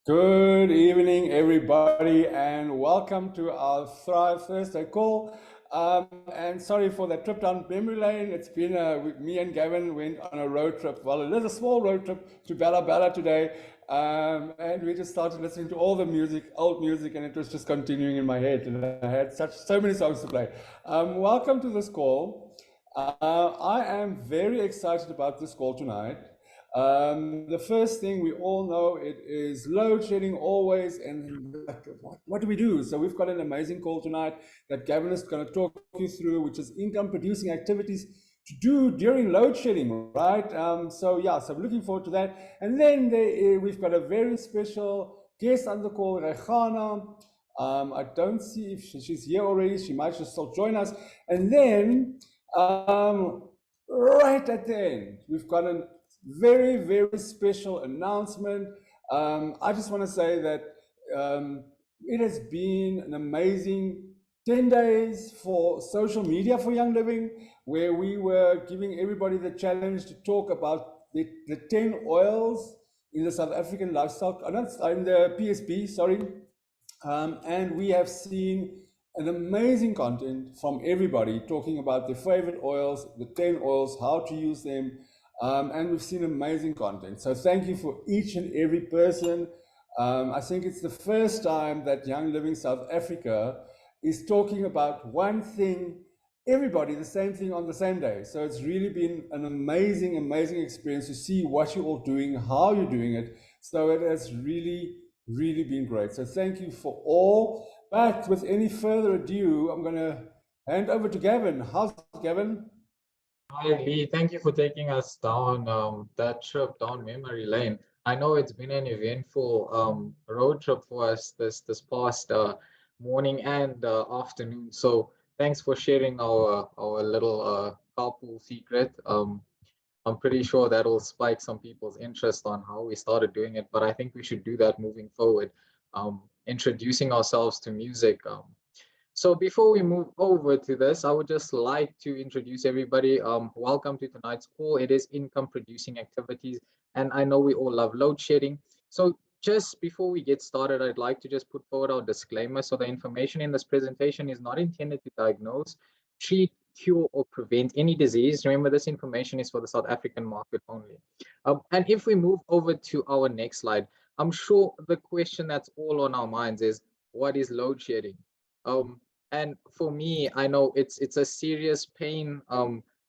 Good evening, everybody, and welcome to our Thrive Thursday call. And sorry for that trip down memory lane. It's been me and Gavin went on a road trip. Well, it is a small road trip to Bella Bella today, and we just started listening to all the music, old music, and it was just continuing in my head. And I had so many songs to play. Welcome to this call. I am very excited about this call tonight. The first thing we all know, it is load shedding always, and what do we do? So we've got an amazing call tonight that Gavin is going to talk you through, which is income producing activities to do during load shedding, right? So I'm looking forward to that. And then we've got a very special guest on the call, Raygaanah. I don't see if she's here already. She might just still join us. And then right at the end, we've got a very, very special announcement. I just want to say that it has been an amazing 10 days for social media for Young Living, where we were giving everybody the challenge to talk about the 10 oils in the South African lifestyle, in the PSB, sorry. And we have seen an amazing content from everybody talking about their favorite oils, the 10 oils, how to use them, and we've seen amazing content. So thank you for each and every person. I think it's the first time that Young Living South Africa is talking about one thing, everybody, the same thing on the same day. So it's really been an amazing, amazing experience to see what you're all doing, how you're doing it. So it has really, really been great. So thank you for all. But with any further ado, I'm going to hand over to Gavin. How's it, Gavin? Hi Lee, thank you for taking us down that trip down memory lane. I know it's been an eventful road trip for us this past morning and afternoon. So thanks for sharing our little carpool secret. I'm pretty sure that'll spike some people's interest on how we started doing it, but I think we should do that moving forward. Introducing ourselves to music. So before we move over to this, I would just like to introduce everybody. Welcome to tonight's call. It is income producing activities, and I know we all love load shedding. So just before we get started, I'd like to just put forward our disclaimer. So the information in this presentation is not intended to diagnose, treat, cure, or prevent any disease. Remember, this information is for the South African market only. And if we move over to our next slide, I'm sure the question that's all on our minds is, what is load shedding? And for me, I know it's a serious pain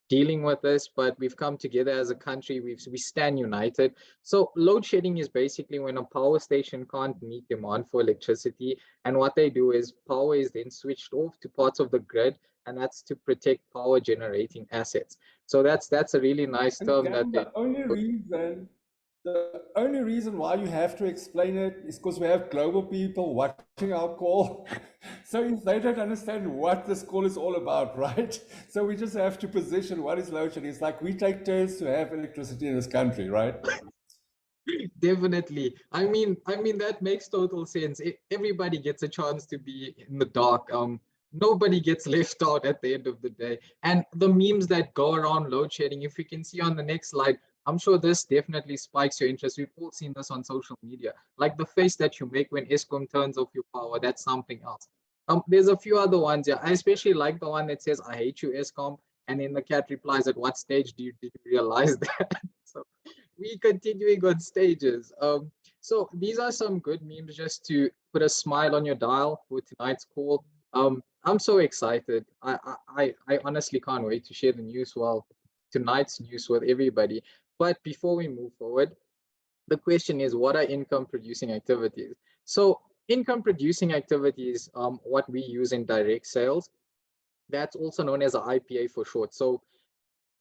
dealing with this, but we've come together as a country. We stand united. So load shedding is basically when a power station can't meet demand for electricity, and what they do is power is then switched off to parts of the grid, and that's to protect power generating assets. So that's a really nice And term that Gavin, they. the only reason why you have to explain it is because we have global people watching our call. So if they don't understand what this call is all about, right? So we just have to position what is load shedding. It's like we take turns to have electricity in this country, right? Definitely. I mean that makes total sense. Everybody gets a chance to be in the dark. Nobody gets left out at the end of the day. And the memes that go around load shedding, if you can see on the next slide, I'm sure this definitely spikes your interest. We've all seen this on social media. Like the face that you make when Eskom turns off your power, that's something else. There's a few other ones. Yeah, I especially like the one that says, "I hate you, Eskom," and then the cat replies, "At what stage did you realize that?" So we continuing on stages. So these are some good memes just to put a smile on your dial for tonight's call. I'm so excited. I honestly can't wait to share the news, well, tonight's news with everybody. But before we move forward, the question is, what are income producing activities? So income producing activities, what we use in direct sales, that's also known as an IPA for short. So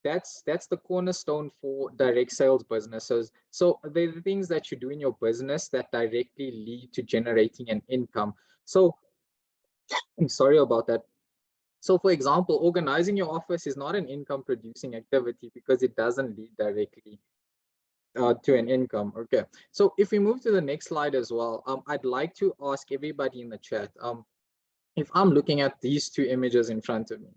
that's the cornerstone for direct sales businesses. So they're the things that you do in your business that directly lead to generating an income. So I'm sorry about that. So for example, organizing your office is not an income producing activity because it doesn't lead directly to an income. Okay, so if we move to the next slide as well, I'd like to ask everybody in the chat, if I'm looking at these two images in front of me,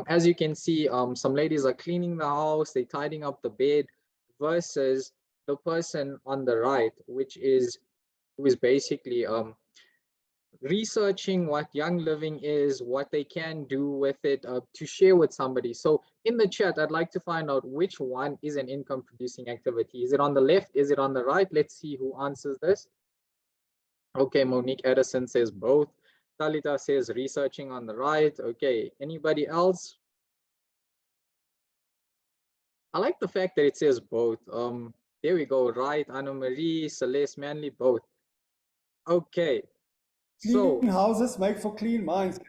as you can see, some ladies are cleaning the house, they're tidying up the bed, versus the person on the right, which is who is basically researching what Young Living is, what they can do with it to share with somebody. So in the chat, I'd like to find out which one is an income producing activity. Is it on the left? Is it on the right? Let's see who answers this. Okay, Monique Edison says both. Talita says researching on the right. Okay, anybody else? I like the fact that it says both. There we go, right? Anna Marie, Celeste, Manley, both. Okay, so Clean houses make for clean minds.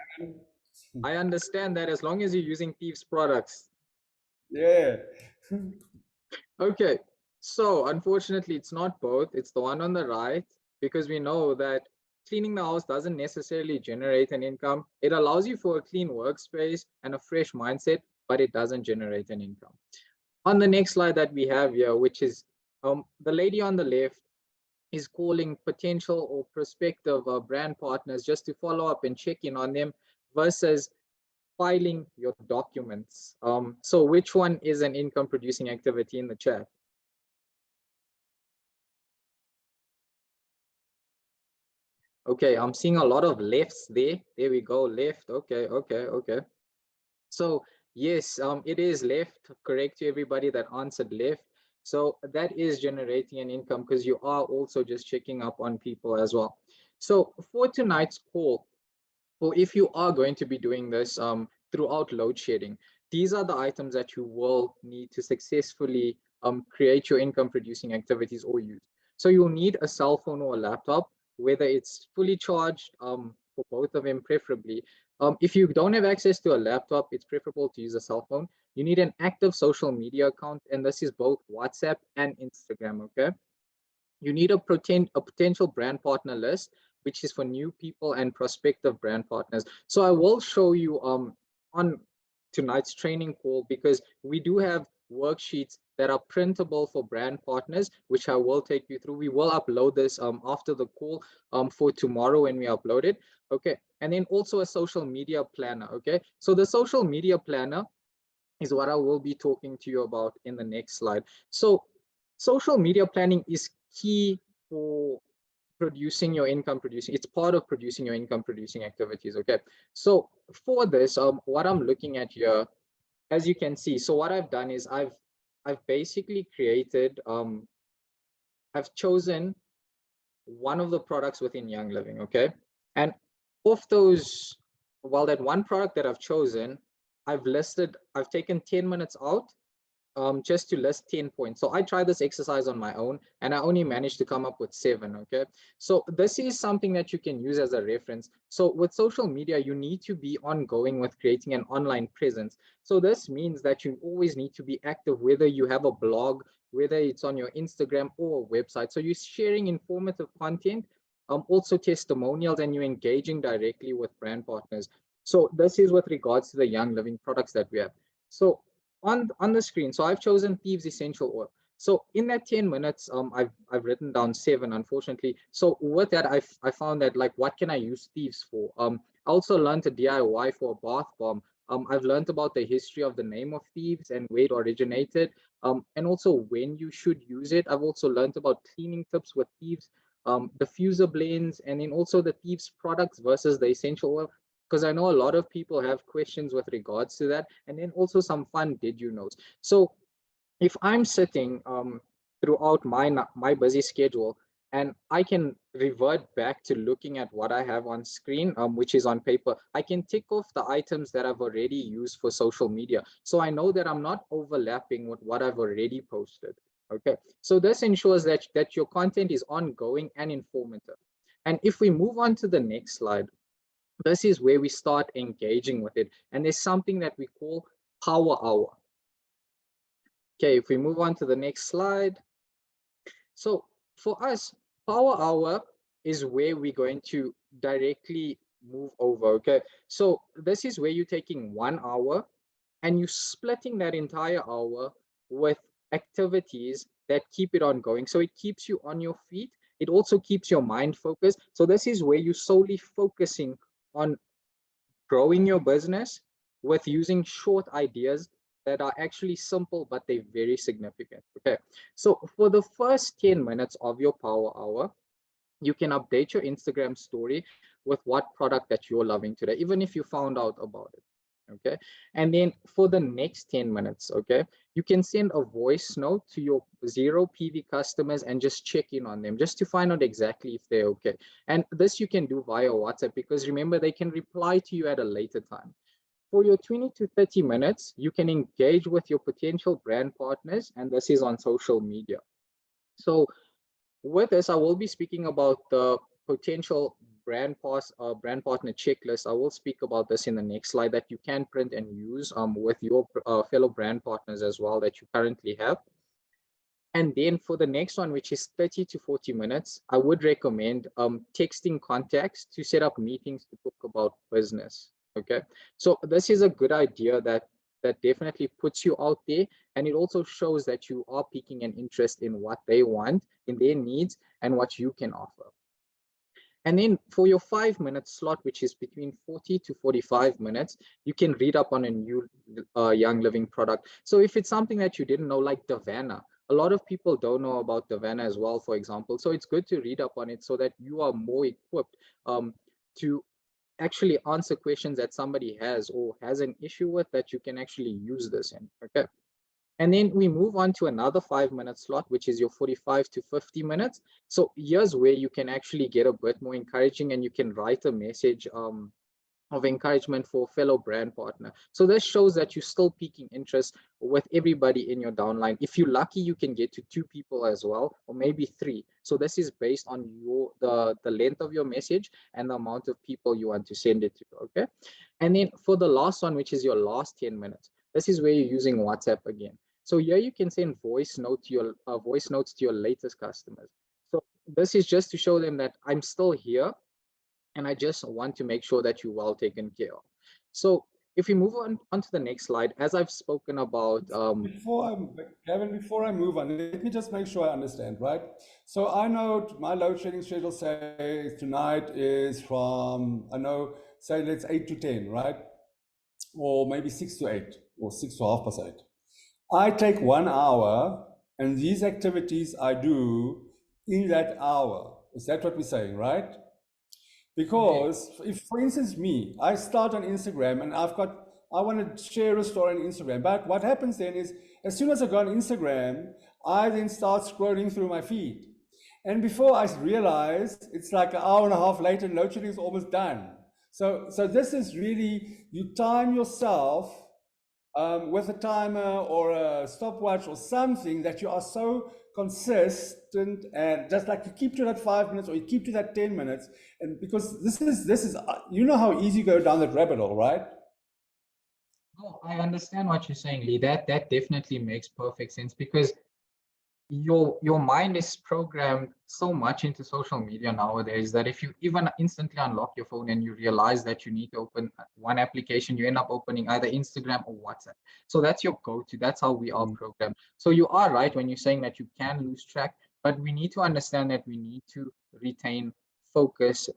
I understand that as long as you're using Thieves products. Yeah. Okay, so unfortunately, it's not both. It's the one on the right, because we know that cleaning the house doesn't necessarily generate an income. It allows you for a clean workspace and a fresh mindset, but it doesn't generate an income. On the next slide that we have here, which is the lady on the left is calling potential or prospective brand partners just to follow up and check in on them versus filing your documents. So which one is an income producing activity in the chat? Okay, I'm seeing a lot of lefts there. There we go, left. Okay. So yes, it is left. Correct to everybody that answered left. So that is generating an income because you are also just checking up on people as well. So for tonight's call, or if you are going to be doing this throughout load shedding, these are the items that you will need to successfully create your income producing activities or use. So you'll need a cell phone or a laptop, whether it's fully charged, for both of them preferably. If you don't have access to a laptop, it's preferable to use a cell phone. You need an active social media account, and this is both WhatsApp and Instagram, okay? You need a potential brand partner list, which is for new people and prospective brand partners. So I will show you on tonight's training call, because we do have worksheets that are printable for brand partners, which I will take you through. We will upload this after the call for tomorrow when we upload it. Okay, and then also a social media planner. Okay, so the social media planner is what I will be talking to you about in the next slide. So social media planning is key for producing your income producing. It's part of producing your income producing activities. Okay, so for this, what I'm looking at here, as you can see, so what I've done is I've basically created I've chosen one of the products within Young Living. Okay, and of those, well, that one product that I've chosen, I've taken 10 minutes out just to list 10 points. So I tried this exercise on my own and I only managed to come up with 7, okay? So this is something that you can use as a reference. So with social media, you need to be ongoing with creating an online presence. So this means that you always need to be active, whether you have a blog, whether it's on your Instagram or a website. So you're sharing informative content, also testimonials, and you're engaging directly with brand partners. So this is with regards to the Young Living products that we have. So on the screen, so I've chosen Thieves Essential Oil. So in that 10 minutes, I've written down 7, unfortunately. So with that, I found that, like, what can I use Thieves for? I also learned a DIY for a bath bomb. I've learned about the history of the name of Thieves and where it originated, and also when you should use it. I've also learned about cleaning tips with Thieves, diffuser blends, and then also the Thieves products versus the essential oil, because I know a lot of people have questions with regards to that, and then also some fun did you knows. So if I'm sitting throughout my busy schedule, and I can revert back to looking at what I have on screen, which is on paper, I can tick off the items that I've already used for social media. So I know that I'm not overlapping with what I've already posted. Okay, so this ensures that your content is ongoing and informative. And if we move on to the next slide, this is where we start engaging with it. And there's something that we call power hour. Okay, if we move on to the next slide. So for us, power hour is where we're going to directly move over. Okay, so this is where you're taking 1 hour and you're splitting that entire hour with activities that keep it ongoing. So it keeps you on your feet. It also keeps your mind focused. So this is where you're solely focusing on growing your business with using short ideas that are actually simple, but they're very significant. Okay, so for the first 10 minutes of your power hour, you can update your Instagram story with what product that you're loving today, even if you found out about it. Okay. And then for the next 10 minutes, okay, you can send a voice note to your zero PV customers and just check in on them just to find out exactly if they're okay. And this you can do via WhatsApp, because remember, they can reply to you at a later time. For your 20 to 30 minutes, you can engage with your potential brand partners, and this is on social media. So with this, I will be speaking about the potential brand partner checklist. I will speak about this in the next slide, that you can print and use with your fellow brand partners as well that you currently have. And then for the next one, which is 30 to 40 minutes, I would recommend texting contacts to set up meetings to talk about business. Okay, so this is a good idea that definitely puts you out there, and it also shows that you are piquing an interest in what they want, in their needs, and what you can offer. And then for your 5-minute slot, which is between 40 to 45 minutes, you can read up on a new Young Living product. So if it's something that you didn't know, like Davana, a lot of people don't know about Davana as well, for example. So it's good to read up on it so that you are more equipped to actually answer questions that somebody has or has an issue with, that you can actually use this in. Okay. And then we move on to another 5-minute slot, which is your 45 to 50 minutes. So here's where you can actually get a bit more encouraging, and you can write a message of encouragement for a fellow brand partner. So this shows that you're still piquing interest with everybody in your downline. If you're lucky, you can get to 2 people as well, or maybe 3. So this is based on the length of your message and the amount of people you want to send it to. Okay. And then for the last one, which is your last 10 minutes, this is where you're using WhatsApp again. So here you can send voice notes to your latest customers. So this is just to show them that I'm still here, and I just want to make sure that you're well taken care of. So if we move on to the next slide, as I've spoken about. Gavin, before I move on, let me just make sure I understand, right? So I know my load shedding schedule, say tonight is from, I know, say let's 8 to 10, right? Or maybe 6 to 8, or 6 to 8:30. I take 1 hour, and these activities I do in that hour. Is that what we're saying, right? Because if, for instance, me, I start on Instagram and I want to share a story on Instagram. But what happens then is, as soon as I go on Instagram, I then start scrolling through my feed. And before I realize, it's like an hour and a half later, and load shedding is almost done. So this is really, you time yourself with a timer or a stopwatch or something, that you are so consistent, and just like you keep to that 5 minutes or you keep to that 10 minutes. And because this is you know how easy you go down that rabbit hole, right? Oh, I understand what you're saying, Lee. That definitely makes perfect sense, because your mind is programmed so much into social media nowadays that if you even instantly unlock your phone and you realize that you need to open one application, you end up opening either Instagram or WhatsApp. So that's your go-to. That's how we are programmed. So you are right when you're saying that you can lose track, but we need to understand that we need to retain focus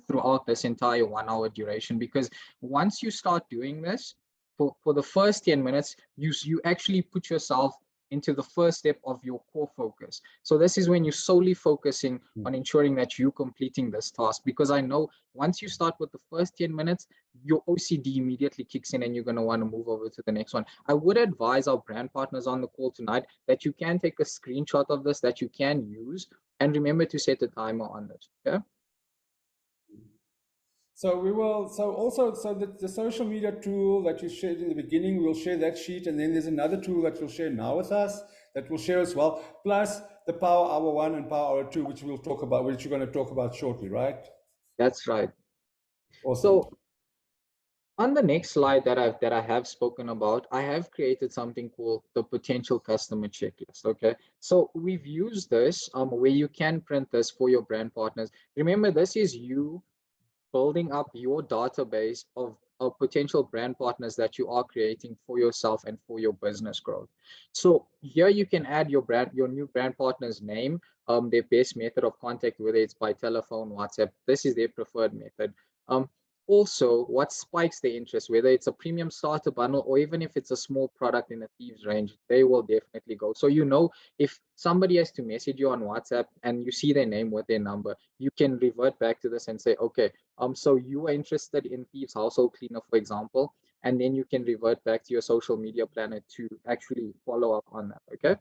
throughout this entire 1 hour duration, because once you start doing this for the first 10 minutes, you actually put yourself into the first step of your core focus. So this is when you're solely focusing on ensuring that you're completing this task, because I know once you start with the first 10 minutes, your OCD immediately kicks in and you're going to want to move over to the next one. I would advise our brand partners on the call tonight that you can take a screenshot of this that you can use, and remember to set a timer on this. Okay. So we will, so the social media tool that you shared in the beginning, we'll share that sheet, and then there's another tool that you'll share now with us that we'll share as well, plus the Power Hour 1 and Power Hour 2, which we'll talk about, which you're going to talk about shortly, right? That's right. Awesome. So on the next slide that I have spoken about, I have created something called the potential customer checklist. Okay, so we've used this where you can print this for your brand partners. Remember, this is you building up your database of potential brand partners that you are creating for yourself and for your business growth. So here you can add your new brand partner's name, their best method of contact, whether it's by telephone, WhatsApp. This is their preferred method. also what spikes their interest, whether it's a premium starter bundle or even if it's a small product in a thieves range, they will definitely go. So if somebody has to message you on WhatsApp and you see their name with their number, you can revert back to this and say, okay, so you are interested in thieves household cleaner, for example, and then you can revert back to your social media planner to actually follow up on that. Okay.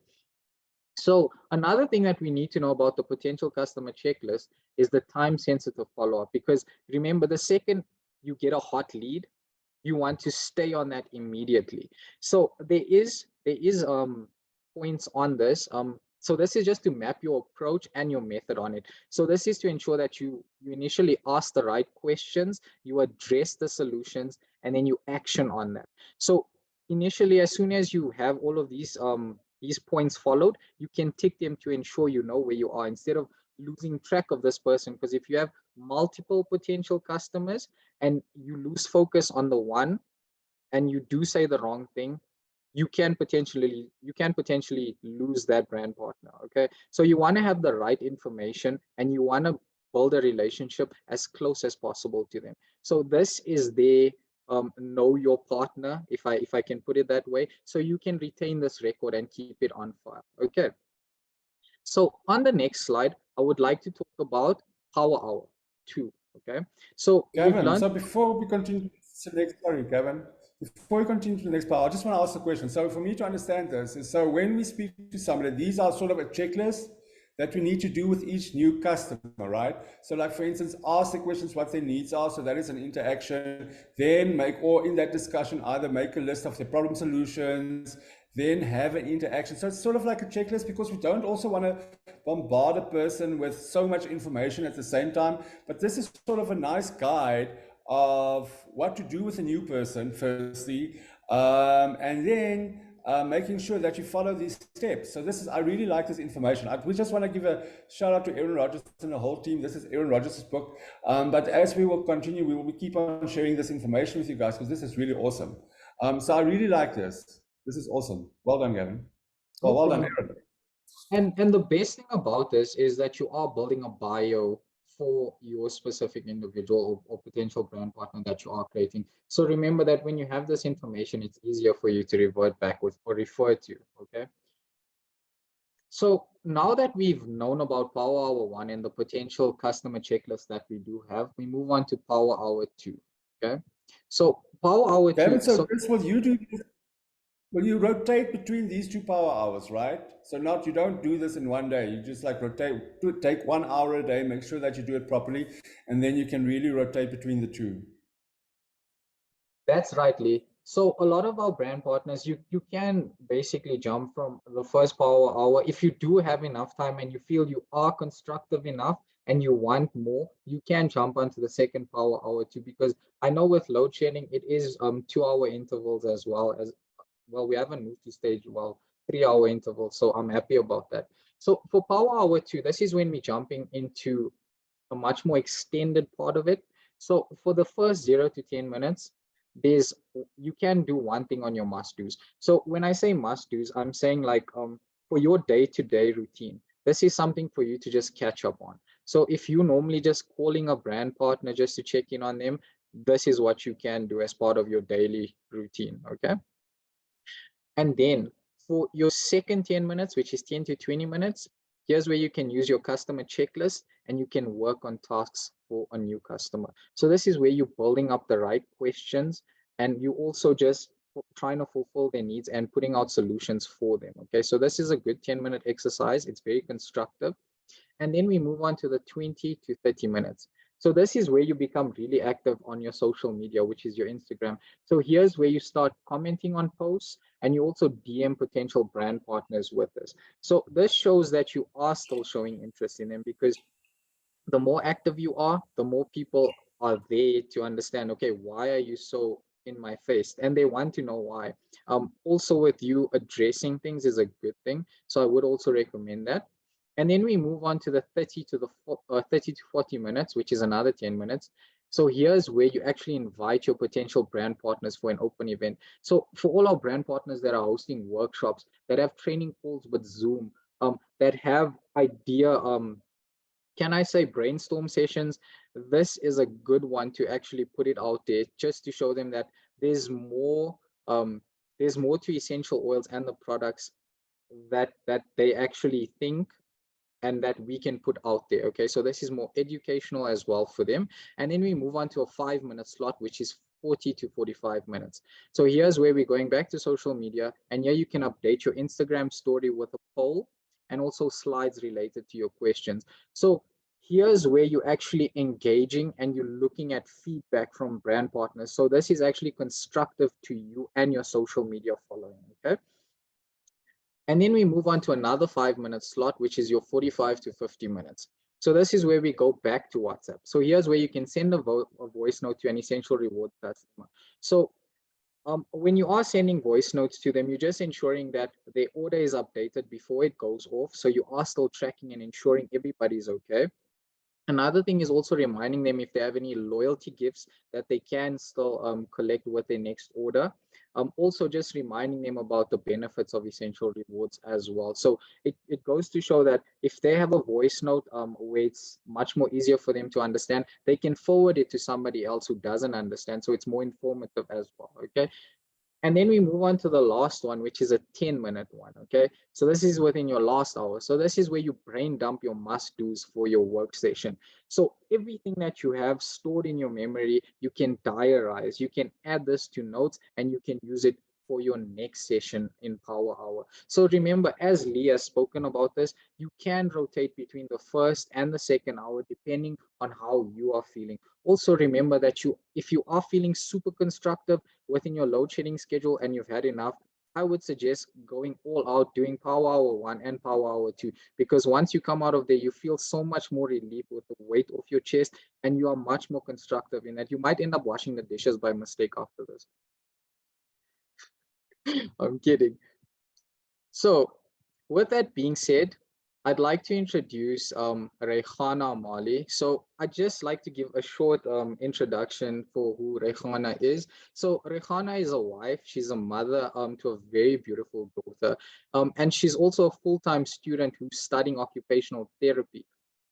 So another thing that we need to know about the potential customer checklist is the time sensitive follow-up, because remember, the second you get a hot lead, you want to stay on that immediately. So there is points on this. So this is just to map your approach and your method on it. So this is to ensure that you initially ask the right questions, you address the solutions, and then you action on that. So initially, as soon as you have all of these points followed, you can tick them to ensure you know where you are instead of losing track of this person. Because if you have multiple potential customers and you lose focus on the one and you do say the wrong thing, you can potentially lose that brand partner. Okay, so you want to have the right information and you want to build a relationship as close as possible to them. So this is the know your partner, if I can put it that way, so you can retain this record and keep it on file. Okay, so on the next slide, I would like to talk about Power Hour 2. Okay, so we've Gavin, learned. so before we continue to the next, sorry, Gavin, before we continue to the next part, I just want to ask a question. So for me to understand this is, so when we speak to somebody, these are sort of a checklist that we need to do with each new customer, right? So like, for instance, ask the questions what their needs are. So that is an interaction. Then or in that discussion, either make a list of the problem solutions, then have an interaction. So it's sort of like a checklist, because we don't also want to bombard a person with so much information at the same time. But this is sort of a nice guide of what to do with a new person, firstly, and then making sure that you follow these steps. So I really like this information. We just want to give a shout out to Aaron Rodgers and the whole team. This is Aaron Rodgers' book. But as we will continue, we will keep on sharing this information with you guys, because this is really awesome. So I really like this. This is awesome. Well done, Gavin. No Well done, problem. Aaron. And the best thing about this is that you are building a bio for your specific individual or potential brand partner that you are creating. So remember that when you have this information, it's easier for you to revert back with or refer to. Okay. So now that we've known about Power Hour 1 and the potential customer checklist that we do have, we move on to Power Hour 2. Okay. So Power Hour 2. Gavin, so Chris, will you rotate between these 2 power hours, right? So you don't do this in one day. You just like take 1 hour a day, make sure that you do it properly, and then you can really rotate between the two. That's right, Lee. So a lot of our brand partners, you can basically jump from the first Power Hour. If you do have enough time and you feel you are constructive enough and you want more, you can jump onto the second Power Hour too, because I know with load shedding, it is 2 hour intervals as well. We haven't moved to stage 3 hour intervals. So I'm happy about that. So for Power Hour 2, this is when we're jumping into a much more extended part of it. So for the first 0 to 10 minutes, you can do one thing on your must-dos. So when I say must-dos, I'm saying like for your day-to-day routine, this is something for you to just catch up on. So if you normally just calling a brand partner just to check in on them, this is what you can do as part of your daily routine. Okay. And then for your second 10 minutes, which is 10 to 20 minutes, here's where you can use your customer checklist and you can work on tasks for a new customer. So this is where you're building up the right questions and you also just trying to fulfill their needs and putting out solutions for them. Okay, so this is a good 10-minute exercise. It's very constructive. And then we move on to the 20 to 30 minutes. So this is where you become really active on your social media, which is your Instagram. So here's where you start commenting on posts and you also DM potential brand partners with this. So this shows that you are still showing interest in them, because the more active you are, the more people are there to understand, okay, why are you so in my face? And they want to know why. Also with you addressing things is a good thing. So I would also recommend that. And then we move on to the 30 to 40 minutes, which is another 10 minutes. So here's where you actually invite your potential brand partners for an open event. So for all our brand partners that are hosting workshops, that have training calls with Zoom, that have idea can I say brainstorm sessions? This is a good one to actually put it out there just to show them that there's more um, to essential oils and the products that they actually think and that we can put out there. Okay, so this is more educational as well for them. And then we move on to a 5-minute slot, which is 40 to 45 minutes. So here's where we're going back to social media, and here you can update your Instagram story with a poll and also slides related to your questions. So here's where you're actually engaging and you're looking at feedback from brand partners. So this is actually constructive to you and your social media following. Okay, and then we move on to another 5-minute slot, which is your 45 to 50 minutes. So this is where we go back to WhatsApp. So here's where you can send a voice note to an essential reward customer. So when you are sending voice notes to them, you're just ensuring that their order is updated before it goes off. So you are still tracking and ensuring everybody's okay. Another thing is also reminding them if they have any loyalty gifts that they can still collect with their next order. Also just reminding them about the benefits of essential rewards as well. So it goes to show that if they have a voice note where it's much more easier for them to understand, they can forward it to somebody else who doesn't understand. So it's more informative as well. Okay. And then we move on to the last one, which is a 10-minute one. Okay. So this is within your last hour. So this is where you brain dump your must-dos for your workstation. So everything that you have stored in your memory, you can diarize, you can add this to notes, and you can use it for your next session in Power Hour. So remember, as Lee has spoken about this, you can rotate between the first and the second hour depending on how you are feeling. Also remember that if you are feeling super constructive within your load shedding schedule and you've had enough, I would suggest going all out, doing Power Hour 1 and Power Hour 2, because once you come out of there, you feel so much more relief with the weight off your chest and you are much more constructive in that you might end up washing the dishes by mistake after this. I'm kidding. So with that being said, I'd like to introduce Raygaanah Marlie. So I'd just like to give a short introduction for who Raygaanah is. So Raygaanah is a wife. She's a mother to a very beautiful daughter. And she's also a full-time student who's studying occupational therapy.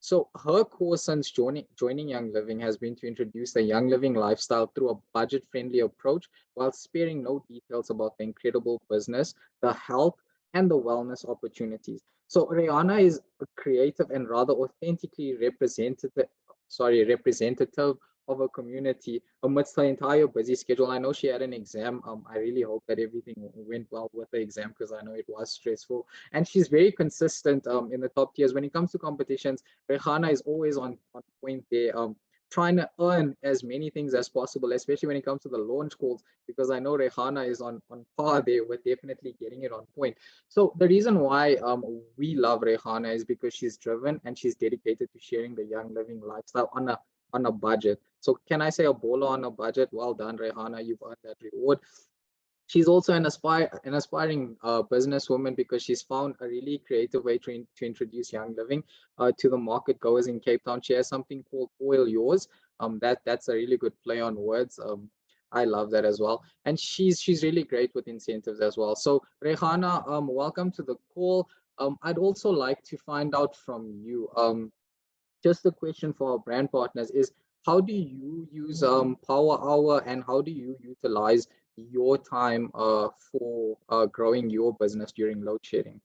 So her course since joining Young Living has been to introduce the Young Living lifestyle through a budget-friendly approach while sparing no details about the incredible business, the health, and the wellness opportunities. So Raygaanah is a creative and rather authentically representative of a community amidst her entire busy schedule. I know she had an exam. I really hope that everything went well with the exam because I know it was stressful. And she's very consistent in the top tiers. When it comes to competitions, Raygaanah is always on point there. Trying to earn as many things as possible, especially when it comes to the launch calls, because I know Raygaanah is on par there with definitely getting it on point. So the reason why we love Raygaanah is because she's driven and she's dedicated to sharing the Young Living lifestyle on a budget. So can I say a bowler on a budget? Well done, Raygaanah. You've earned that reward. She's also an aspiring businesswoman because she's found a really creative way to introduce Young Living to the market goers in Cape Town. She has something called Oil Yours. That's a really good play on words. I love that as well. And she's really great with incentives as well. So Raygaanah, welcome to the call. I'd also like to find out from you. Just a question for our brand partners is, how do you use Power Hour and how do you utilize your time for growing your business during load shedding?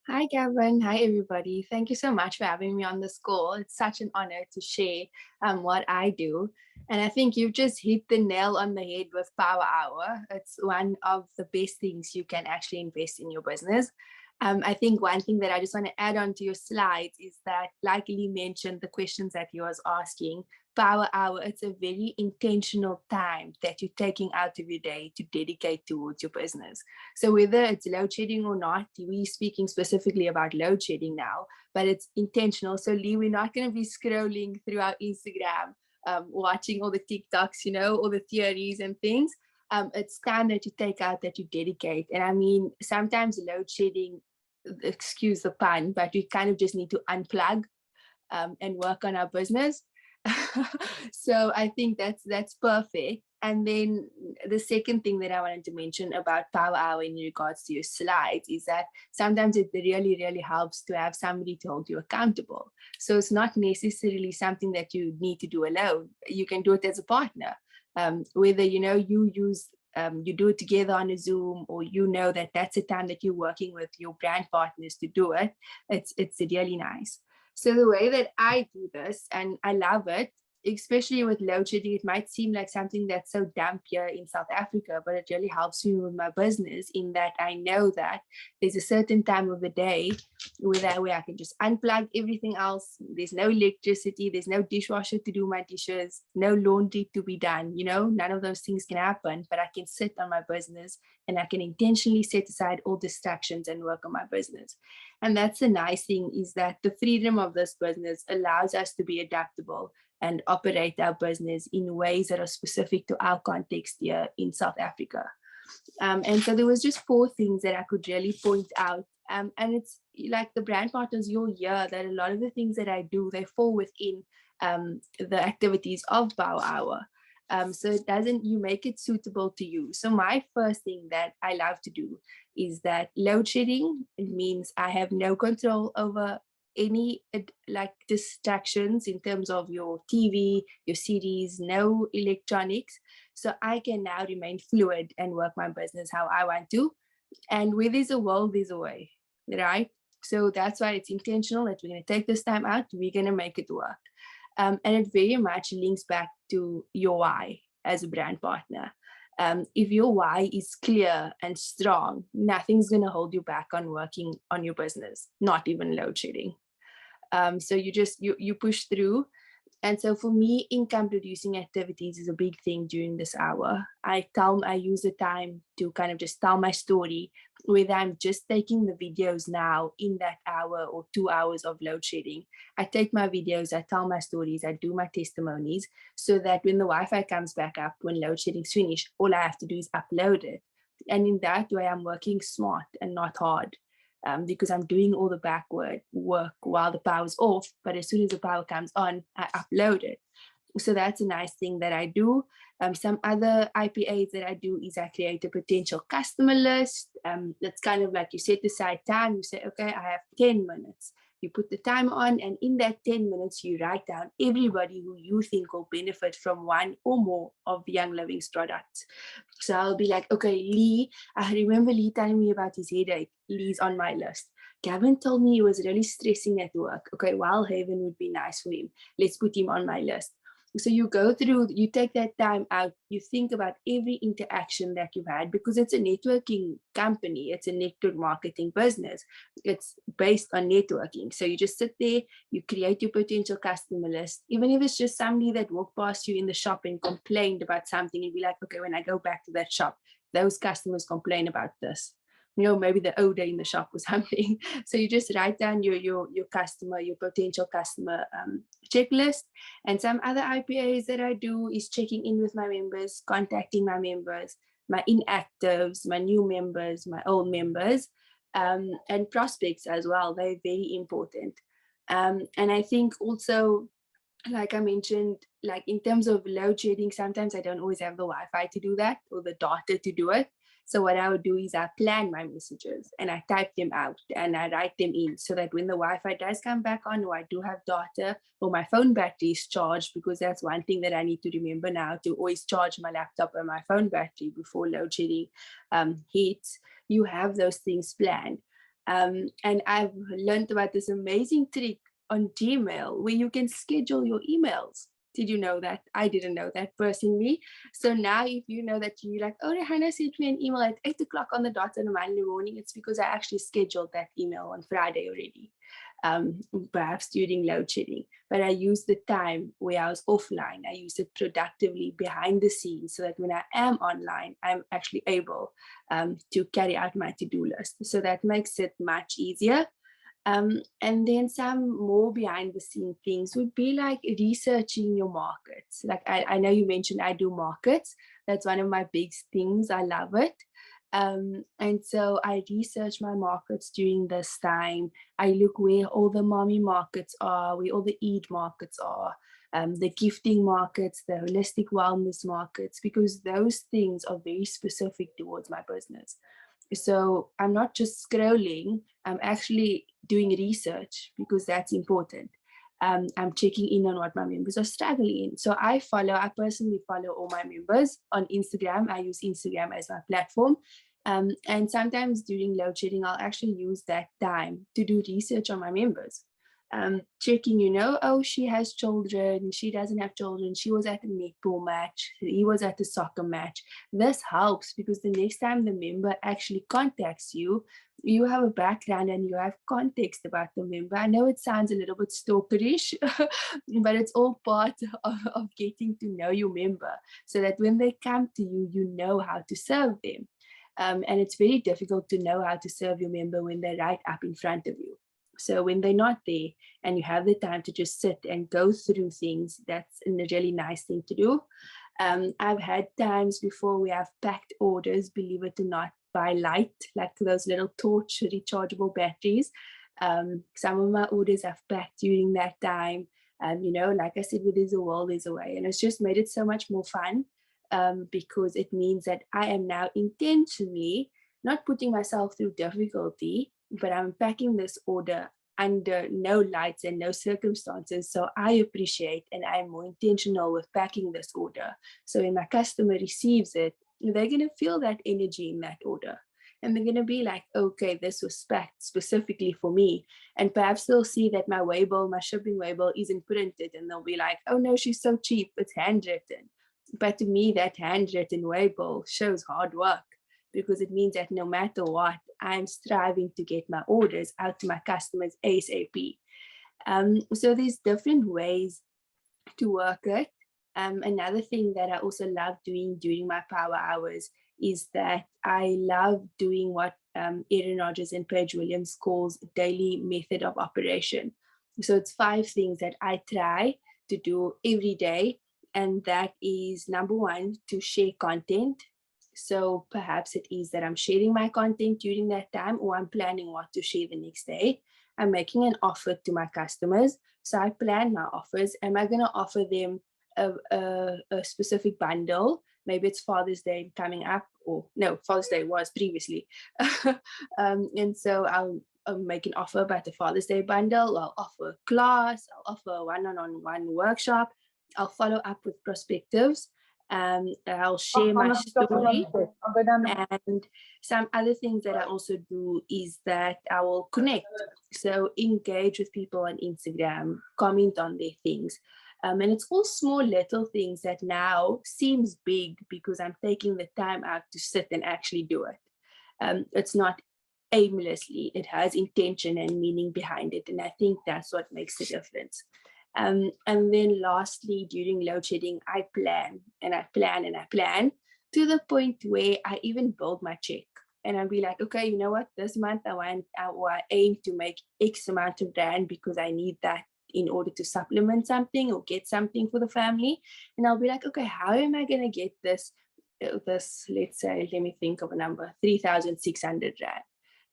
Hi, Gavin. Hi, everybody. Thank you so much for having me on this call. It's such an honor to share what I do. And I think you've just hit the nail on the head with Power Hour. It's one of the best things you can actually invest in your business. I think one thing that I just want to add on to your slides is that, like Lee mentioned, the questions that he was asking, Power Hour, it's a very intentional time that you're taking out of your day to dedicate towards your business. So whether it's load shedding or not, we're speaking specifically about load shedding now, but it's intentional. So Lee, we're not going to be scrolling through our Instagram, watching all the TikToks, you know, all the theories and things. It's time that you take out, that you dedicate. And I mean, sometimes load shedding, excuse the pun, but we kind of just need to unplug and work on our business. So I think that's perfect. And then the second thing that I wanted to mention about Power Hour in regards to your slides is that sometimes it really helps to have somebody to hold you accountable. So it's not necessarily something that you need to do alone. You can do it as a partner. Whether you use you do it together on a Zoom, or that that's a time that you're working with your brand partners to do it. It's really nice. So the way that I do this, and I love it, especially with load shedding, it might seem like something that's so dumb here in South Africa, but it really helps me with my business in that I know that there's a certain time of the day where I can just unplug everything else. There's no electricity, there's no dishwasher to do my dishes, no laundry to be done, none of those things can happen, but I can sit on my business and I can intentionally set aside all distractions and work on my business. And that's the nice thing, is that the freedom of this business allows us to be adaptable and operate our business in ways that are specific to our context here in South Africa. And so there was just 4 things that I could really point out. And it's like the brand partners, you'll hear that a lot of the things that I do, they fall within the activities of Power Hour. So you make it suitable to you. So my first thing that I love to do is that load shedding means I have no control over any like distractions in terms of your TV, your CDs, no electronics. So I can now remain fluid and work my business how I want to. And where there's a will, there's a way, right? So that's why it's intentional that we're going to take this time out. We're going to make it work. And it very much links back to your why as a brand partner. If your why is clear and strong, nothing's going to hold you back on working on your business, not even load shedding. So you push through. And so for me, income producing activities is a big thing during this hour. I use the time to kind of just tell my story, whether I'm just taking the videos now in that hour or 2 hours of load shedding. I take my videos, I tell my stories, I do my testimonies, so that when the Wi-Fi comes back up, when load shedding's finished, all I have to do is upload it. And in that way, I'm working smart and not hard. Because I'm doing all the backward work while the power's off, but as soon as the power comes on, I upload it. So that's a nice thing that I do. Some other IPAs that I do is I create a potential customer list. That's kind of like you set aside time, you say, okay, I have 10 minutes. You put the timer on, and in that 10 minutes, you write down everybody who you think will benefit from one or more of Young Living's products. So I'll be like, okay, Lee, I remember Lee telling me about his headache. Lee's on my list. Gavin told me he was really stressing at work. Okay, Wild Haven would be nice for him. Let's put him on my list. So you go through, you take that time out, you think about every interaction that you've had, because it's a networking company, it's a network marketing business. It's based on networking. So you just sit there, you create your potential customer list, even if it's just somebody that walked past you in the shop and complained about something, and be like, okay, when I go back to that shop, those customers complain about this. Maybe the odor in the shop or something. So you just write down your customer, your potential customer checklist. And some other IPAs that I do is checking in with my members, contacting my members, my inactives, my new members, my old members, and prospects as well. They're very important. And I think also, like I mentioned, like in terms of load shedding, sometimes I don't always have the Wi-Fi to do that or the data to do it. So what I would do is I plan my messages and I type them out and I write them in, so that when the Wi-Fi does come back on, or I do have data, or my phone battery is charged, because that's one thing that I need to remember now, to always charge my laptop and my phone battery before load shedding hits. You have those things planned. And I've learned about this amazing trick on Gmail where you can schedule your emails. Did you know that? I didn't know that personally. So now if you know that you're like, oh, Raygaanah sent me an email at 8 o'clock on the dot on a Monday morning, it's because I actually scheduled that email on Friday already, perhaps during load shedding. But I used the time where I was offline. I used it productively behind the scenes, so that when I am online, I'm actually able to carry out my to-do list. So that makes it much easier. And then some more behind the scene things would be like researching your markets. Like I know you mentioned I do markets. That's one of my big things. I love it. And so I research my markets during this time. I look where all the mommy markets are, where all the Eid markets are, the gifting markets, the holistic wellness markets, because those things are very specific towards my business. So I'm not just scrolling, I'm actually doing research because that's important. I'm checking in on what my members are struggling in. So I personally follow all my members on Instagram. I use Instagram as my platform. And sometimes during load shedding, I'll actually use that time to do research on my members. Checking, oh, she has children, she doesn't have children, she was at a netball match, he was at a soccer match. This helps because the next time the member actually contacts you, you have a background and you have context about the member. I know it sounds a little bit stalkerish, but it's all part of getting to know your member so that when they come to you, you know how to serve them. And it's very difficult to know how to serve your member when they're right up in front of you. So when they're not there and you have the time to just sit and go through things, that's a really nice thing to do. I've had times before we have packed orders, believe it or not, by light, like those little torch rechargeable batteries. Some of my orders I've packed during that time. Like I said, where there's a will, there's a way. And it's just made it so much more fun because it means that I am now intentionally not putting myself through difficulty, but I'm packing this order under no lights and no circumstances. So I appreciate and I'm more intentional with packing this order. So when my customer receives it, they're going to feel that energy in that order. And they're going to be like, okay, this was packed specifically for me. And perhaps they'll see that my waybill, my shipping waybill isn't printed. And they'll be like, oh no, she's so cheap, it's handwritten. But to me, that handwritten waybill shows hard work, because it means that no matter what, I'm striving to get my orders out to my customers ASAP. So there's different ways to work it. Another thing that I also love doing during my power hours is that I love doing what Erin Rogers and Paige Williams calls daily method of operation. So it's 5 things that I try to do every day. And that is, number 1, to share content. So perhaps it is that I'm sharing my content during that time, or I'm planning what to share the next day. I'm making an offer to my customers. So I plan my offers. Am I going to offer them a specific bundle? Maybe it's Father's Day coming up, or no, Father's Day was previously. And so I'll make an offer about the Father's Day bundle. I'll offer a class. I'll offer a one-on-one workshop. I'll follow up with perspectives. I'll share my story. And some other things that I also do is that I will connect. So engage with people on Instagram, comment on their things. And it's all small little things that now seems big because I'm taking the time out to sit and actually do it. It's not aimlessly, it has intention and meaning behind it. And I think that's what makes the difference. And then lastly, during load shedding, I plan and I plan and I plan to the point where I even build my check. And I'll be like, okay, you know what, this month I aim to make X amount of rand because I need that in order to supplement something or get something for the family. And I'll be like, okay, how am I going to get this, let's say, let me think of a number, 3,600 rand.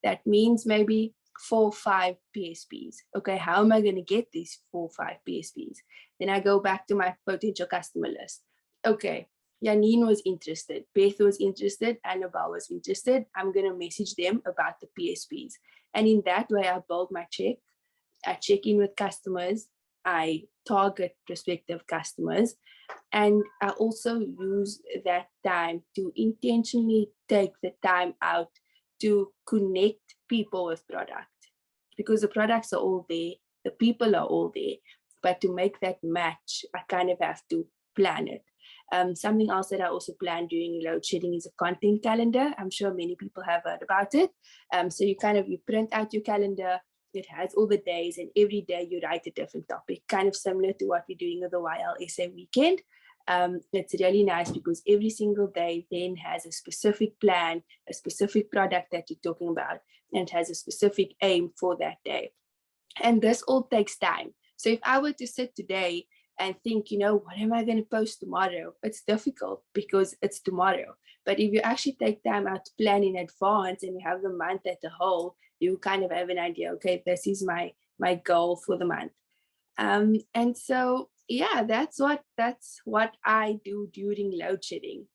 That means maybe 4 or 5 PSPs. Okay, how am I going to get these 4 or 5 PSPs? Then I go back to my potential customer list. Okay, Janine was interested, Beth was interested, Annabelle was interested. I'm going to message them about the PSPs. And in that way, I build my check. I check in with customers. I target prospective customers. And I also use that time to intentionally take the time out to connect people with product, because the products are all there, the people are all there, but to make that match, I kind of have to plan it. Something else that I also plan during load shedding is a content calendar. I'm sure many people have heard about it. So you print out your calendar. It has all the days, and every day you write a different topic, kind of similar to what we're doing with the YLSA weekend. It's really nice because every single day then has a specific plan, a specific product that you're talking about, and it has a specific aim for that day. And this all takes time. So if I were to sit today and think, what am I going to post tomorrow? It's difficult because it's tomorrow. But if you actually take time out to plan in advance and you have the month as a whole, you kind of have an idea, okay, this is my goal for the month. And so, yeah, that's what I do during load shedding.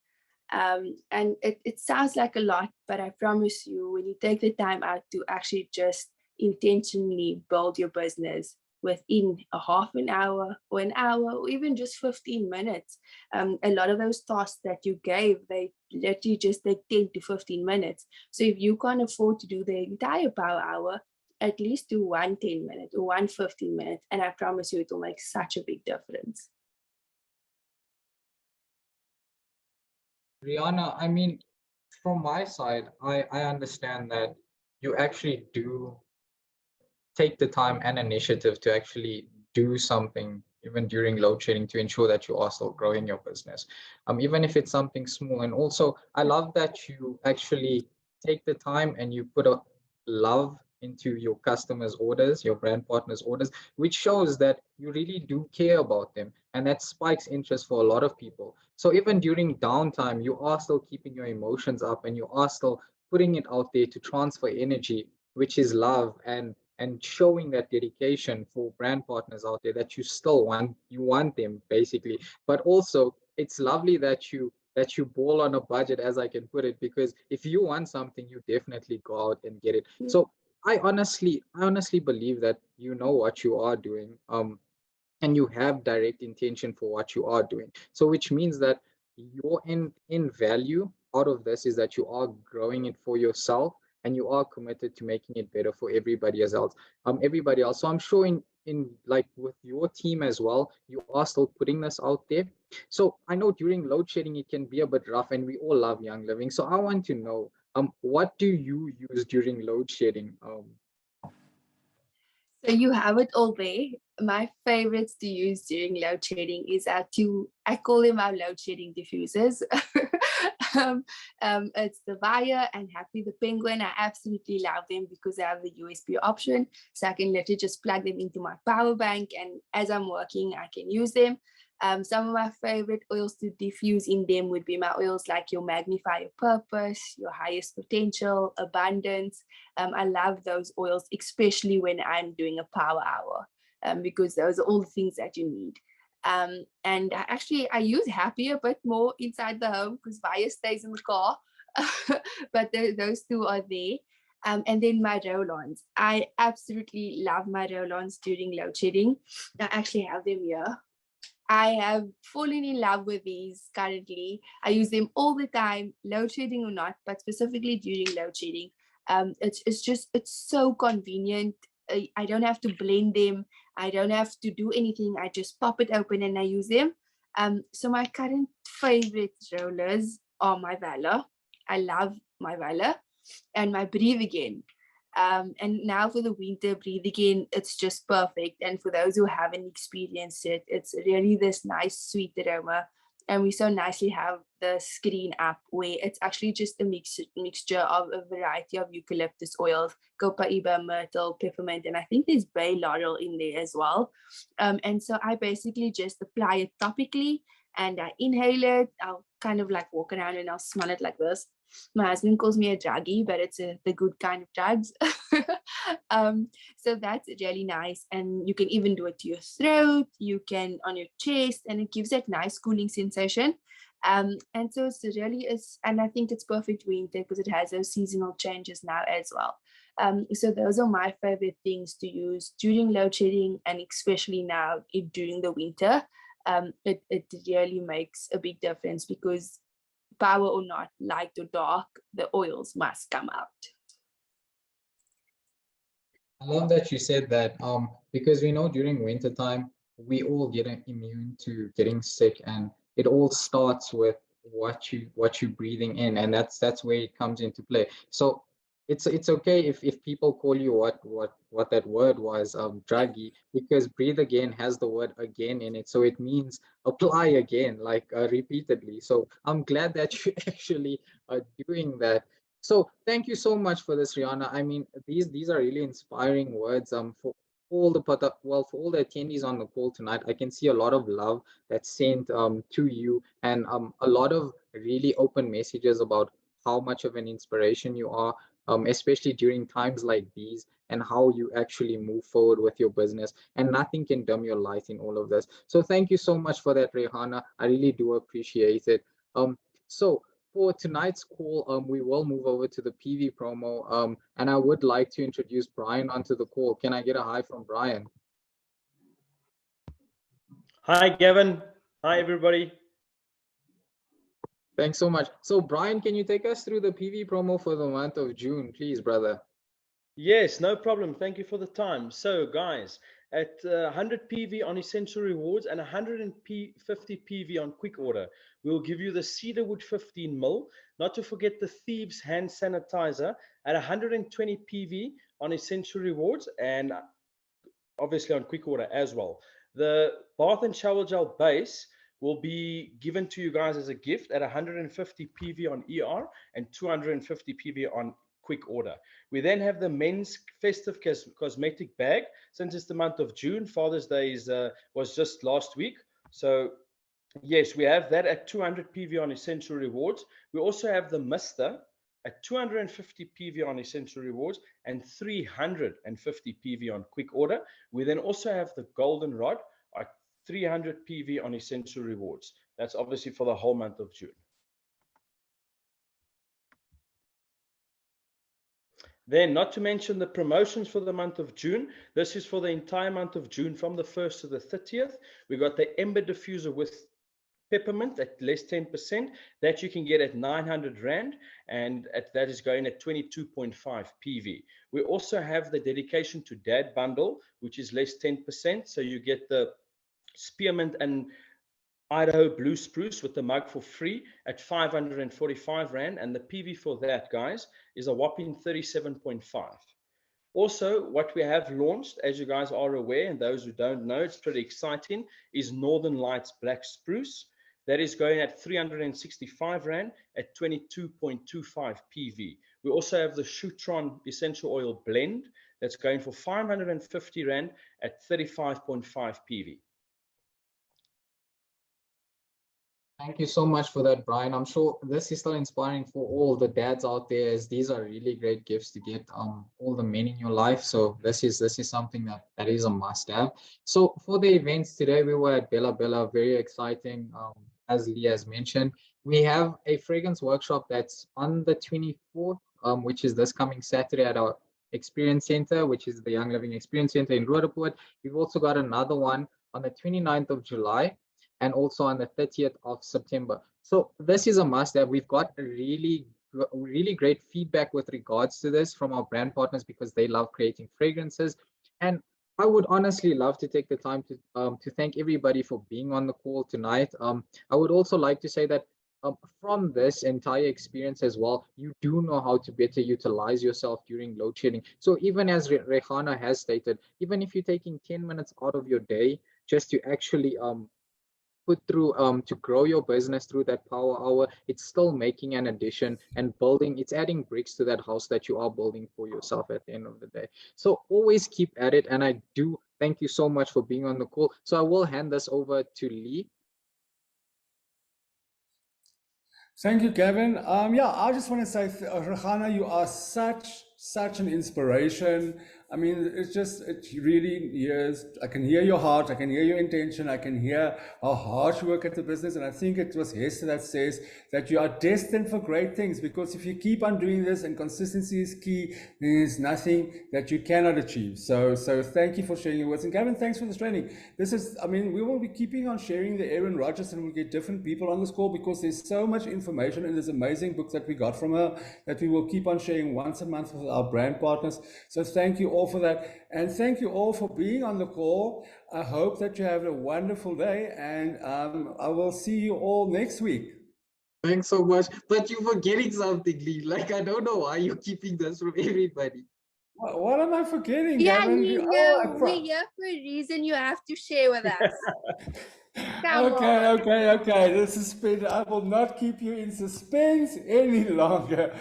And it sounds like a lot, but I promise you, when you take the time out to actually just intentionally build your business within a half an hour or an hour or even just 15 minutes, a lot of those tasks that you gave, they literally just take 10 to 15 minutes. So if you can't afford to do the entire power hour, at least do 1 10-minute or 1 15-minute, and I promise you it will make such a big difference. Raygaanah, I mean, from my side, I understand that you actually do take the time and initiative to actually do something even during load shedding to ensure that you are still growing your business, even if it's something small. And also, I love that you actually take the time and you put a love into your customers' orders, your brand partners' orders, which shows that you really do care about them, and that spikes interest for a lot of people. So even during downtime, you are still keeping your emotions up and you are still putting it out there to transfer energy, which is love, and showing that dedication for brand partners out there that you still want them basically. But also, it's lovely that you ball on a budget, as I can put it, because if you want something, you definitely go out and get it. So I honestly believe that you know what you are doing, and you have direct intention for what you are doing. So which means that your in value out of this is that you are growing it for yourself, and you are committed to making it better for everybody else. So I'm sure in like with your team as well, you are still putting this out there. So I know during load shedding it can be a bit rough, and we all love Young Living. So I want to know, what do you use during load shedding? So you have it all there. My favorites to use during load shedding is I call them our load shedding diffusers. It's the Via and Happy the Penguin. I absolutely love them because they have the USB option. So I can literally just plug them into my power bank, and as I'm working, I can use them. Some of my favorite oils to diffuse in them would be my oils like your Magnify Your Purpose, Your Highest Potential, Abundance. I love those oils, especially when I'm doing a power hour, because those are all the things that you need. And I use Happy a bit more inside the home because Via stays in the car, but those two are there. And then my roll-ons. I absolutely love my roll-ons during load shedding. I actually have them here. I have fallen in love with these currently. I use them all the time, load shedding or not, but specifically during load shedding. It's so convenient. I don't have to blend them. I don't have to do anything. I just pop it open and I use them. So my current favorite rollers are my Valor. I love my Valor and my Breathe Again. And now for the winter, Breathe Again, it's just perfect. And for those who haven't experienced it, it's really this nice sweet aroma. And we so nicely have the screen up where it's actually just a mixture of a variety of eucalyptus oils, copaiba, myrtle, peppermint, and I think there's bay laurel in there as well. And so I basically just apply it topically and I inhale it. I'll kind of like walk around and I'll smell it like this. My husband calls me a druggie, but it's the good kind of drugs. So that's really nice. And you can even do it to your throat, you can on your chest, and it gives that nice cooling sensation. And so it's really is, and I think it's perfect winter because it has those seasonal changes now as well. So those are my favorite things to use during load shedding, and especially now during the winter. It really makes a big difference because power or not, light or dark, the oils must come out. I love that you said that, because we know during winter time we all get immune to getting sick, and it all starts with what you breathing in, and that's where it comes into play. So it's okay if people call you what that word was, druggy, because Breathe Again has the word again in it, so it means apply again, like repeatedly. So I'm glad that you actually are doing that. So thank you so much for this, Raygaanah. I mean, these are really inspiring words. For all the for all the attendees on the call tonight. I can see a lot of love that's sent to you, and a lot of really open messages about how much of an inspiration you are, especially during times like these, and how you actually move forward with your business. And nothing can dim your light in all of this. So thank you so much for that, Raygaanah. I really do appreciate it. So for tonight's call, we will move over to the PV promo, and I would like to introduce Brian onto the call. Can I get a hi from Brian? Hi, Gavin. Hi, everybody. Thanks so much. So Brian, can you take us through the PV promo for the month of June, please, brother? Yes, no problem. Thank you for the time. So guys, at 100 PV on Essential Rewards and 150 PV on Quick Order, we'll give you the Cedarwood 15 ml, not to forget the Thieves hand sanitizer at 120 PV on Essential Rewards and obviously on Quick Order as well. The bath and shower gel base will be given to you guys as a gift at 150 PV on ER and 250 PV on Quick Order. We then have the men's festive cosmetic bag. Since it's the month of June, Father's Day was just last week. So yes, we have that at 200 PV on Essential Rewards. We also have the Mister at 250 PV on Essential Rewards and 350 PV on Quick Order. We then also have the Golden Rod at 300 PV on Essential Rewards. That's obviously for the whole month of June. Then, not to mention the promotions for the month of June. This is for the entire month of June from the 1st to the 30th. We got the Ember Diffuser with peppermint at less 10% that you can get at 900 Rand, and that is going at 22.5 PV. We also have the Dedication to Dad bundle, which is less 10%. So you get the Spearmint and Idaho Blue Spruce with the mug for free at 545 Rand, and the PV for that, guys, is a whopping 37.5. Also, what we have launched, as you guys are aware, and those who don't know, it's pretty exciting, is Northern Lights Black Spruce. That is going at 365 Rand at 22.25 PV. We also have the Shutron Essential Oil Blend that's going for 550 Rand at 35.5 PV. Thank you so much for that, Brian. I'm sure this is still inspiring for all the dads out there, as these are really great gifts to get all the men in your life. So this is something that is a must-have. So for the events today, we were at Bella Bella, very exciting. As Lee has mentioned, we have a fragrance workshop that's on the 24th, which is this coming Saturday at our Experience Center, which is the Young Living Experience Center in Roodepoort. We've also got another one on the 29th of July. And also on the 30th of September. So this is a must-have. We've got a really great feedback with regards to this from our brand partners because they love creating fragrances. And I would honestly love to take the time to thank everybody for being on the call tonight. I would also like to say that from this entire experience as well, you do know how to better utilize yourself during load shedding. So even as Raygaanah has stated, even if you're taking 10 minutes out of your day just to actually put through to grow your business through that power hour, it's still making an addition and building, it's adding bricks to that house that you are building for yourself at the end of the day. So always keep at it, and I do thank you so much for being on the call. So I will hand this over to Lee. Thank you, Gavin. Yeah, I just want to say, Raygaanah, you are such an inspiration. I mean, it really is. I can hear your heart. I can hear your intention. I can hear how hard you work at the business. And I think it was Hester that says that you are destined for great things, because if you keep on doing this and consistency is key, there's nothing that you cannot achieve. So thank you for sharing your words. And Gavin, thanks for this training. I mean, we will be keeping on sharing the Aaron Rodgers, and we'll get different people on this call because there's so much information in this amazing book that we got from her that we will keep on sharing once a month with our brand partners. So thank you all for that, and thank you all for being on the call. I hope that you have a wonderful day, and I will see you all next week. Thanks so much, but you're forgetting something, Lee. Like, I don't know why you're keeping this from everybody. What am I forgetting, Yeah, Gavin? we're here for a reason. You have to share with us. Come Okay, on. okay. The suspense. I will not keep you in suspense any longer,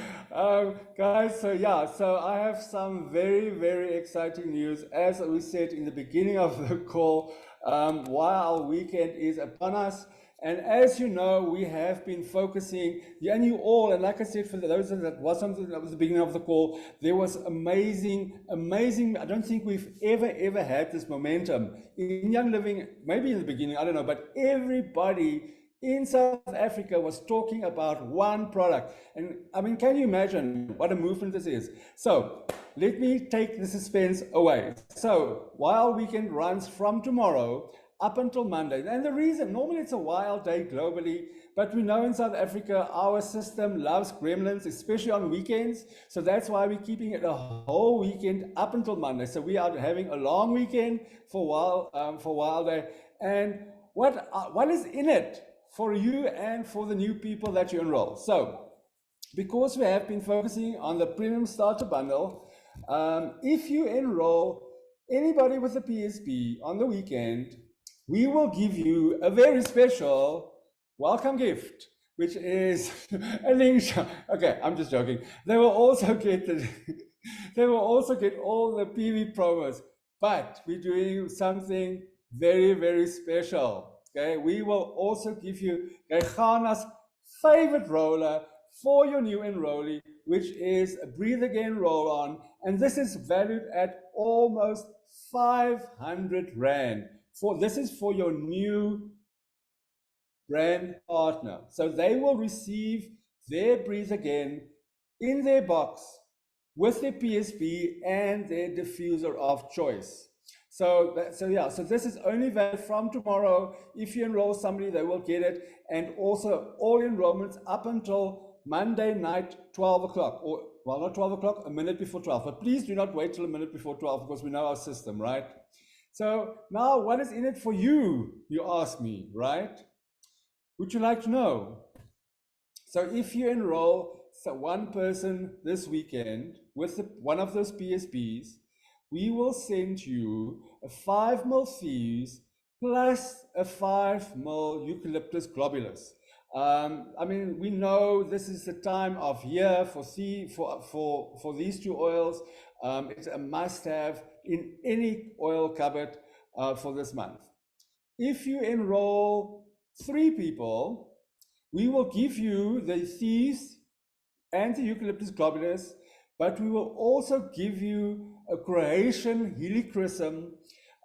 guys. So yeah, so I have some very, very exciting news. As we said in the beginning of the call, while our weekend is upon us. And as you know, we have been focusing, yeah, and you all, and like I said, for those that wasn't at the beginning of the call, there was amazing. I don't think we've ever had this momentum in Young Living, maybe in the beginning, I don't know, but everybody in South Africa was talking about one product. And I mean, can you imagine what a movement this is? So let me take the suspense away. So while weekend runs from tomorrow up until Monday. And the reason, normally it's a wild day globally, but we know in South Africa, our system loves gremlins, especially on weekends. So that's why we're keeping it a whole weekend up until Monday. So we are having a long weekend for wild day. And what is in it for you and for the new people that you enroll? So because we have been focusing on the premium starter bundle, if you enroll anybody with a PSP on the weekend, we will give you a very special welcome gift, which is a link. Okay, I'm just joking. They will also get all the PV promos, but we're doing something very, very special. Okay, we will also give you Raygaanah's favorite roller for your new enrollee, which is a Breathe Again roll-on, and this is valued at almost 500 Rand. This is for your new brand partner. So they will receive their Breathe Again in their box with their PSP and their diffuser of choice. So this is only valid from tomorrow. If you enroll somebody, they will get it. And also all enrollments up until Monday night, 12 o'clock, or well, not 12 o'clock, a minute before 12. But please do not wait till a minute before 12 because we know our system, right? So now what is in it for you, you ask me, right? Would you like to know? So if you enroll one person this weekend with one of those PSPs, we will send you a 5 ml fuse plus a 5 ml eucalyptus globulus. I mean, we know this is the time of year for these two oils. It's a must-have in any oil cupboard for this month. If you enroll 3 people, we will give you the thieves and the eucalyptus globulus, but we will also give you a Croatian helichrysum.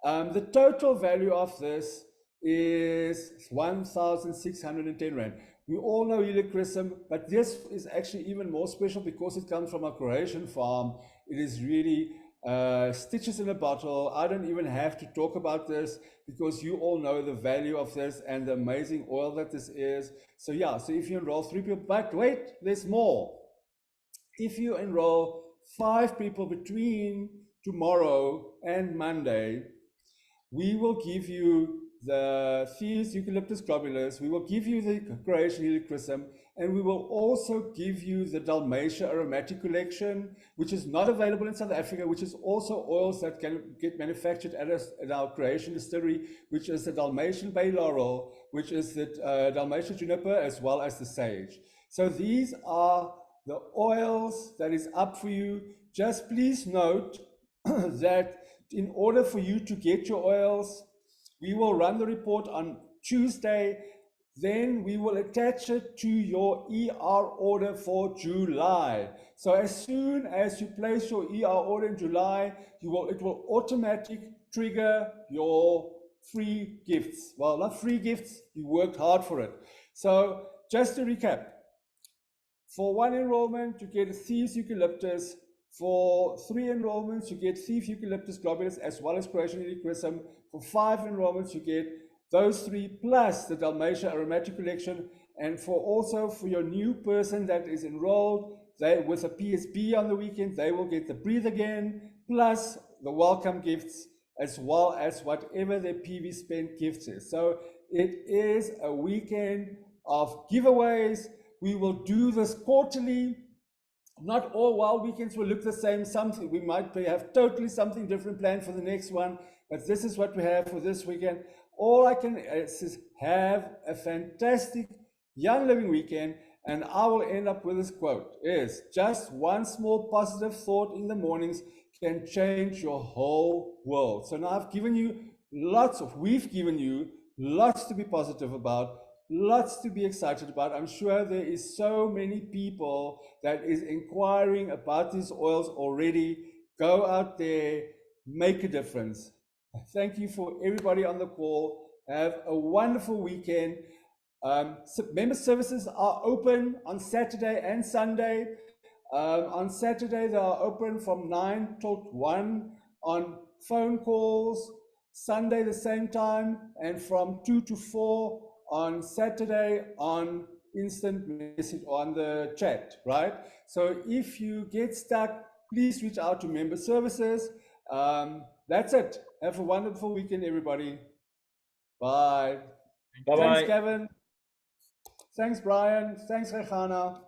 The total value of this is 1,610 Rand. We all know helichrysum, but this is actually even more special because it comes from a Croatian farm. It is really stitches in a bottle. I don't even have to talk about this because you all know the value of this and the amazing oil that this is. So yeah, so if you enroll 3 people, but wait, there's more. If you enroll 5 people between tomorrow and Monday, we will give you the Thieves Eucalyptus globulus, we will give you the Croatian helichrysum, and we will also give you the Dalmatia aromatic collection, which is not available in South Africa, which is also oils that can get manufactured at our Croatian distillery, which is the Dalmatian bay laurel, which is the Dalmatian juniper, as well as the sage. So these are the oils that is up for you. Just please note that in order for you to get your oils, we will run the report on Tuesday, then we will attach it to your ER order for July. So as soon as you place your ER order in July, it will automatically trigger your free gifts. Well, not free gifts, you worked hard for it. So just to recap, for 1 enrollment, you get a Thieves Eucalyptus. For 3 enrollments, you get Thief Eucalyptus globulus as well as Croatian helichrysum. For 5 enrollments, you get those 3 plus the Dalmatia aromatic collection. And for your new person that is enrolled, with a PSB on the weekend, they will get the Breathe Again plus the welcome gifts as well as whatever their PV spend gifts is. So it is a weekend of giveaways. We will do this quarterly. Not all wild weekends will look the same. Something we might have totally something different planned for the next one, but this is what we have for this weekend. all I can is have a fantastic Young Living weekend. And I will end up with this quote is just one small positive thought in the mornings can change your whole world. So now we've given you lots to be positive about, lots to be excited about. I'm sure there is so many people that is inquiring about these oils already. Go out there, make a difference. Thank you for everybody on the call. Have a wonderful weekend. Member services are open on Saturday and Sunday. On Saturday, they are open from 9 till 1 on phone calls. Sunday, the same time, and from 2 to 4 on Saturday on instant message on the chat, right? So if you get stuck, please reach out to member services. That's it. Have a wonderful weekend, everybody. Bye. Bye-bye. Thanks, Gavin. Thanks, Brian. Thanks, Raygaanah.